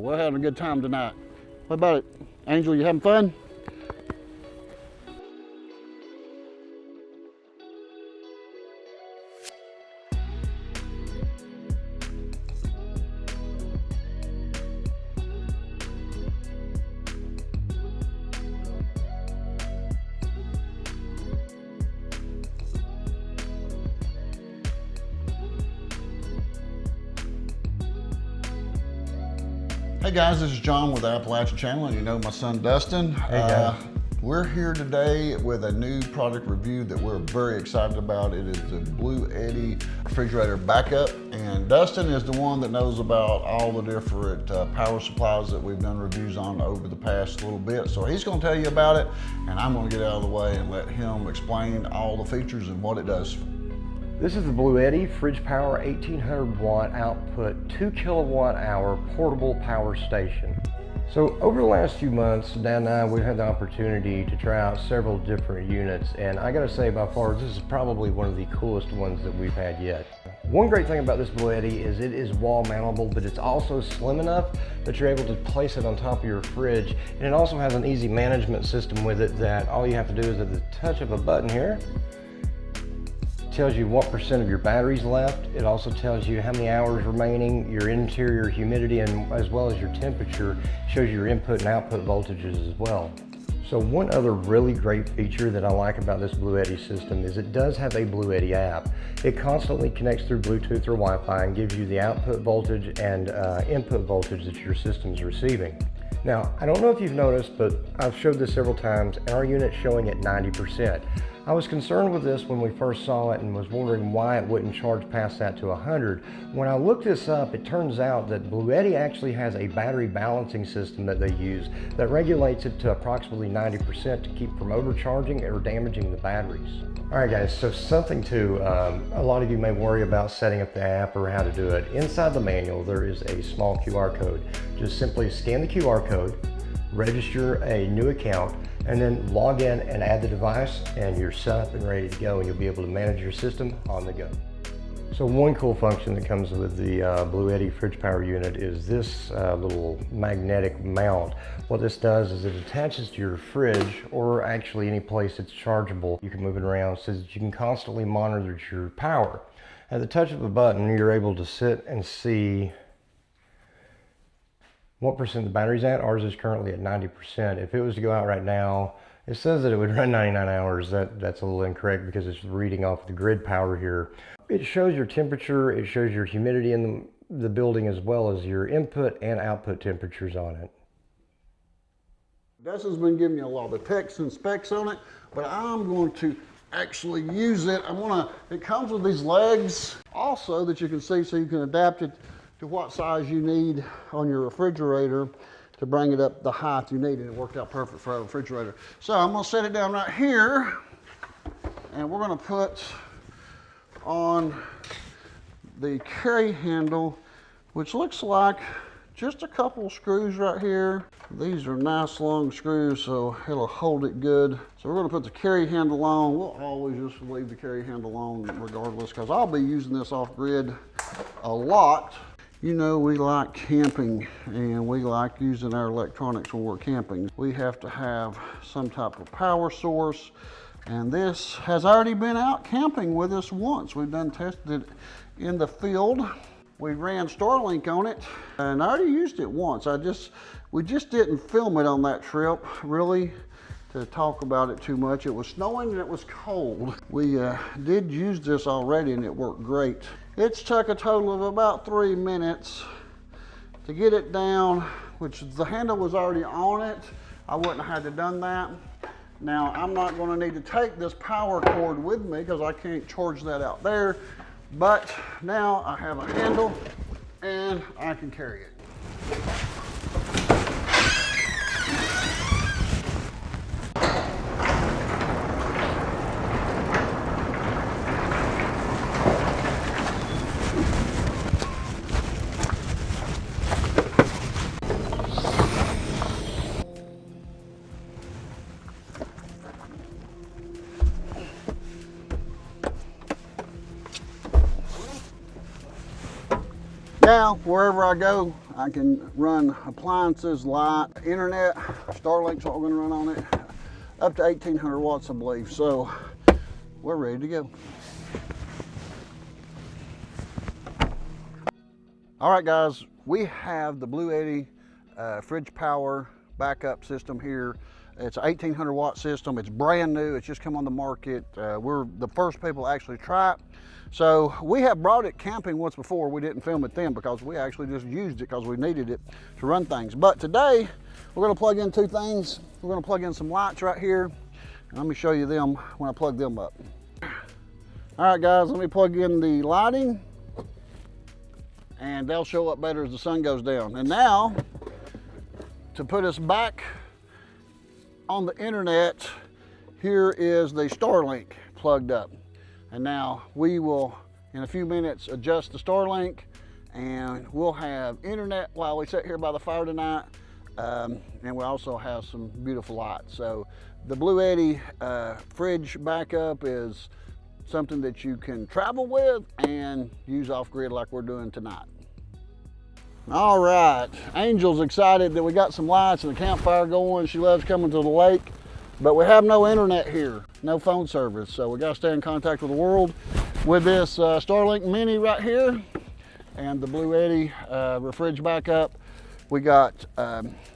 We're having a good time tonight. What about it, Angel? You having fun? Hey guys, this is John with the Appalachian Channel, and you know my son Dustin. Hey guys. We're here today with a new product review that we're very excited about. It is the BLUETTI refrigerator backup, and Dustin is the one that knows about all the different power supplies that we've done reviews on over the past little bit. So he's going to tell you about it, and I'm going to get out of the way and let him explain all the features and what it does. This is the BLUETTI Fridge Power 1800 watt output 2 kilowatt hour portable power station. So over the last few months, Dan and I, we've had the opportunity to try out several different units, and I gotta say by far this is probably one of the coolest ones that we've had yet. One great thing about this BLUETTI is it is wall mountable, but it's also slim enough that you're able to place it on top of your fridge, and it also has an easy management system with it that all you have to do is at the touch of a button here, tells you what % of your battery's left. It also tells you how many hours remaining, your interior humidity, and as well as your temperature. Shows your input and output voltages as well. So one other really great feature that I like about this BLUETTI system is it does have a BLUETTI app. It constantly connects through Bluetooth or Wi-Fi and gives you the output voltage and input voltage that your system's receiving. Now, I don't know if you've noticed, but I've showed this several times, and our unit's showing at 90%. I was concerned with this when we first saw it and was wondering why it wouldn't charge past that to 100. When I looked this up, it turns out that BLUETTI actually has a battery balancing system that they use that regulates it to approximately 90% to keep from overcharging or damaging the batteries. All right guys, so something to, a lot of you may worry about setting up the app or how to do it. Inside the manual, there is a small QR code. Just simply scan the QR code, register a new account, and then log in and add the device, and you're set up and ready to go, and you'll be able to manage your system on the go. So one cool function that comes with the BLUETTI Fridge Power unit is this little magnetic mount. What this does is it attaches to your fridge, or actually any place that's chargeable. You can move it around so that you can constantly monitor your power. At the touch of a button, you're able to sit and see what % the battery's at. Ours is currently at 90%. If it was to go out right now, it says that it would run 99 hours. That's a little incorrect because it's reading off the grid power here. It shows your temperature, it shows your humidity in the building, as well as your input and output temperatures on it. Dustin's been giving me a lot of text and specs on it, but I'm going to actually use it. It comes with these legs also that you can see, so you can adapt it to what size you need on your refrigerator to bring it up the height you need, and it worked out perfect for our refrigerator. So I'm gonna set it down right here, and we're gonna put on the carry handle, which looks like just a couple screws right here. These are nice long screws, so it'll hold it good. So we're gonna put the carry handle on. We'll always just leave the carry handle on regardless, because I'll be using this off grid a lot. You know, we like camping, and we like using our electronics when we're camping. We have to have some type of power source, and this has already been out camping with us once. We've done tested it in the field. We ran Starlink on it, and I already used it once. We just didn't film it on that trip, really, to talk about it too much. It was snowing and it was cold. We did use this already, and it worked great. It's took a total of about 3 minutes to get it down, which the handle was already on it. I wouldn't have had to done that. Now, I'm not gonna need to take this power cord with me because I can't charge that out there, but now I have a handle and I can carry it. Now, wherever I go, I can run appliances, light, internet, Starlink's what we're gonna run on it, up to 1800 watts, I believe. So we're ready to go. All right, guys, we have the BLUETTI Fridge Power backup system here. It's an 1800 watt system. It's brand new. It's just come on the market. We're the first people to actually try it. So we have brought it camping once before. We didn't film it then because we actually just used it because we needed it to run things. But today we're going to plug in two things. We're going to plug in some lights right here. And let me show you them when I plug them up. All right, guys, let me plug in the lighting, and they'll show up better as the sun goes down. And now, to put us back on the internet, here is the Starlink plugged up. And now we will, in a few minutes, adjust the Starlink, and we'll have internet while we sit here by the fire tonight. And we also have some beautiful lights. So the BLUETTI fridge backup is something that you can travel with and use off grid like we're doing tonight. All right, Angel's excited that we got some lights and a campfire going. She loves coming to the lake, but we have no internet here, no phone service. So we got to stay in contact with the world with this Starlink Mini right here and the BLUETTI fridge backup. We got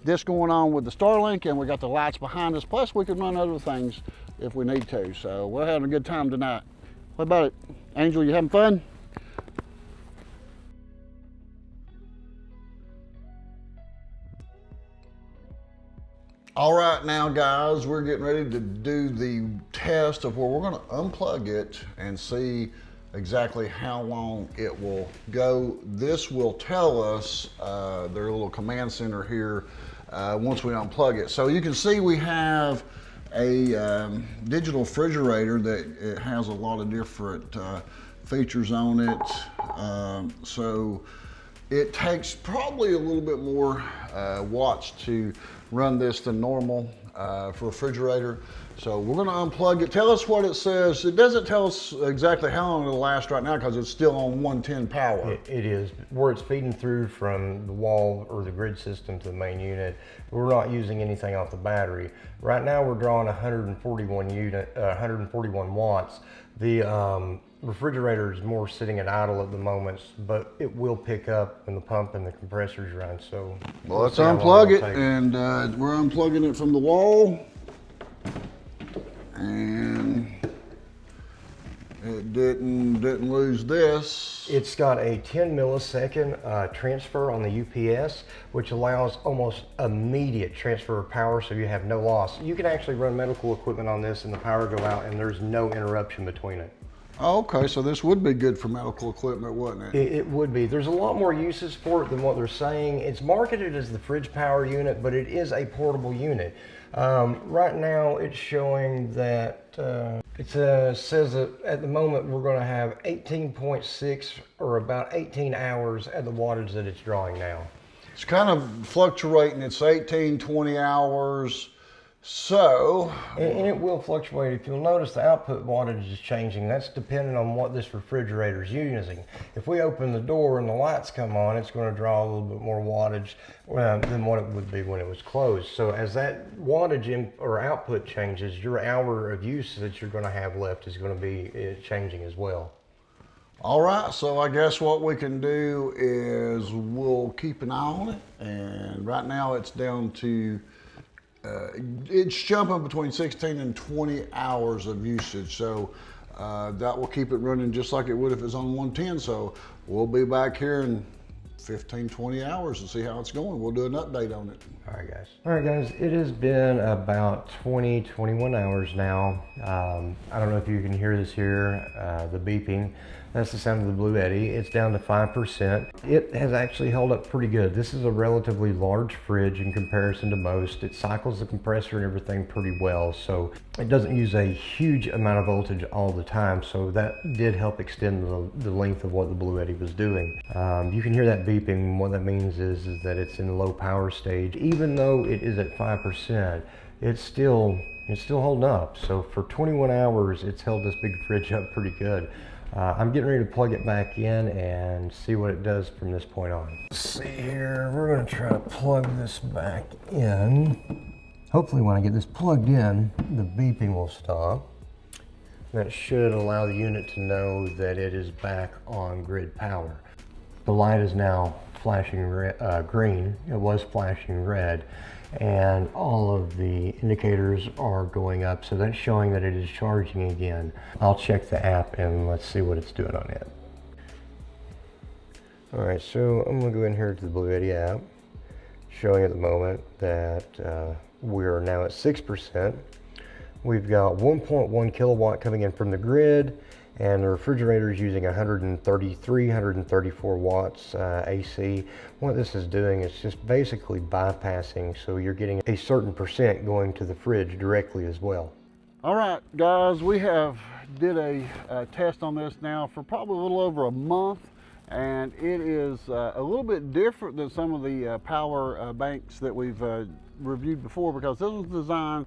this going on with the Starlink, and we got the lights behind us. Plus we can run other things if we need to. So we're having a good time tonight. What about it, Angel? You having fun? All right, now guys, we're getting ready to do the test of where we're going to unplug it and see exactly how long it will go. This will tell us, their little command center here, once we unplug it. So you can see we have a digital refrigerator that it has a lot of different features on it. So it takes probably a little bit more watts to run this than normal for a refrigerator. So we're gonna unplug it. Tell us what it says. It doesn't tell us exactly how long it'll last right now because it's still on 110 power. It is. Where it's feeding through from the wall or the grid system to the main unit, we're not using anything off the battery. Right now we're drawing 141 watts. The refrigerator is more sitting at idle at the moment, but it will pick up when the pump and the compressors run. So well, let's unplug it, and we're unplugging it from the wall, and it didn't lose this. It's got a 10 millisecond transfer on the UPS, which allows almost immediate transfer of power, so you have no loss. You can actually run medical equipment on this and the power go out and there's no interruption between it. Oh, okay, so this would be good for medical equipment, wouldn't it? It would be. There's a lot more uses for it than what they're saying. It's marketed as the FridgePower unit, but it is a portable unit. Right now it's showing that it says that at the moment we're going to have 18.6 or about 18 hours at the wattage that it's drawing now. It's kind of fluctuating. It's 18, 20 hours. So, and it will fluctuate. If you'll notice, the output wattage is changing. That's dependent on what this refrigerator is using. If we open the door and the lights come on, it's going to draw a little bit more wattage than what it would be when it was closed. So as that wattage or output changes, your hour of use that you're going to have left is going to be changing as well. All right, so I guess what we can do is we'll keep an eye on it. And right now it's down to it's jumping between 16 and 20 hours of usage. So that will keep it running just like it would if it was on 110. So we'll be back here in 15, 20 hours and see how it's going. We'll do an update on it. All right, guys. All right, guys. It has been about 20, 21 hours now. I don't know if you can hear this here, the beeping. That's the sound of the BLUETTI. It's down to 5%. It has actually held up pretty good. This is a relatively large fridge in comparison to most. It cycles the compressor and everything pretty well, so it doesn't use a huge amount of voltage all the time, so that did help extend the length of what the BLUETTI was doing. You can hear that beeping. What that means is that it's in the low power stage. Even though it is at 5%, it's still holding up. So for 21 hours, it's held this big fridge up pretty good. I'm getting ready to plug it back in and see what it does from this point on. Let's see here, we're going to try to plug this back in. Hopefully when I get this plugged in, the beeping will stop. That should allow the unit to know that it is back on grid power. The light is now flashing green. It was flashing red, and all of the indicators are going up, so that's showing that it is charging again. I'll check the app and let's see what it's doing on it. All right, so I'm gonna go in here to the BlueEtti app, showing at the moment that we're now at 6%. We've got 1.1 kilowatt coming in from the grid, and the refrigerator is using 134 watts AC. What this is doing is just basically bypassing, so you're getting a certain percent going to the fridge directly as well. All right, guys, we have did a test on this now for probably a little over a month, and it is a little bit different than some of the power banks that we've reviewed before, because this was designed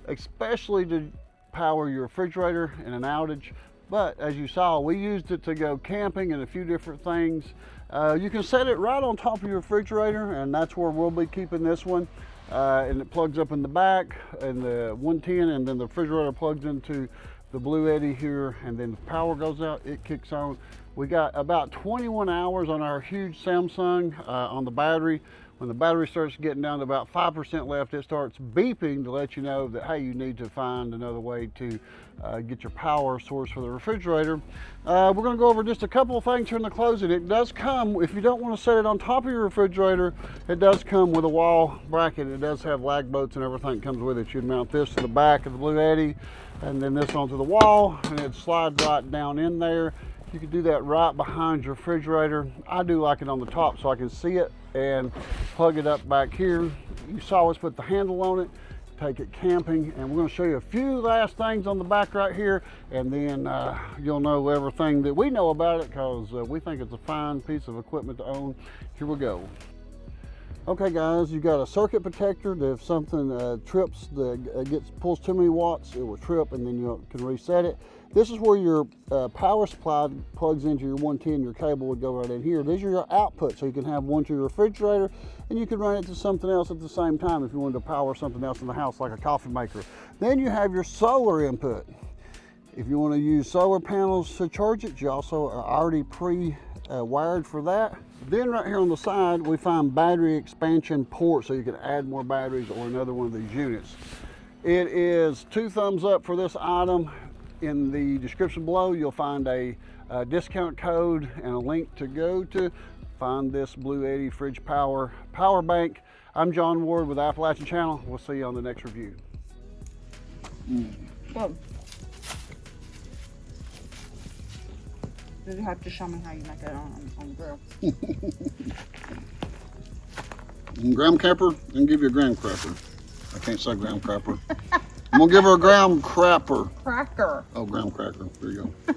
especially to power your refrigerator in an outage. But as you saw, we used it to go camping and a few different things. You can set it right on top of your refrigerator, and that's where we'll be keeping this one. And it plugs up in the back and the 110, and then the refrigerator plugs into the BlueEtti here, and then the power goes out, it kicks on. We got about 21 hours on our huge Samsung on the battery. When the battery starts getting down to about 5% left, it starts beeping to let you know that, hey, you need to find another way to get your power source for the refrigerator. We're going to go over just a couple of things here in the closing. It does come, if you don't want to set it on top of your refrigerator, it does come with a wall bracket. It does have lag bolts and everything that comes with it. You'd mount this to the back of the BlueEtti, and then this onto the wall, and it slides right down in there. You can do that right behind your refrigerator. I do like it on the top so I can see it, and plug it up back here. You saw us put the handle on it, take it camping, and we're going to show you a few last things on the back right here, and then you'll know everything that we know about it, because we think it's a fine piece of equipment to own. Here we go. Okay guys, you got a circuit protector that if something trips, pulls too many watts, it will trip, and then you can reset it. This is where your power supply plugs into your 110. Your cable would go right in here. These are your outputs, so you can have one to your refrigerator, and you can run it to something else at the same time if you wanted to power something else in the house, like a coffee maker. Then you have your solar input. If you want to use solar panels to charge it, you also are already wired for that. Then right here on the side, we find battery expansion ports, so you can add more batteries or another one of these units. It is 2 thumbs up for this item. In the description below, you'll find a discount code and a link to go to find this BlueEtti Fridge Power power bank. I'm John Ward with the Appalachian Channel. We'll see you on the next review. Good. You have to show me how you make it on the grill. Graham crapper, and give you a graham crapper. I can't say graham crapper. I'm gonna give her a graham crapper. Cracker. Oh, graham cracker. There you go.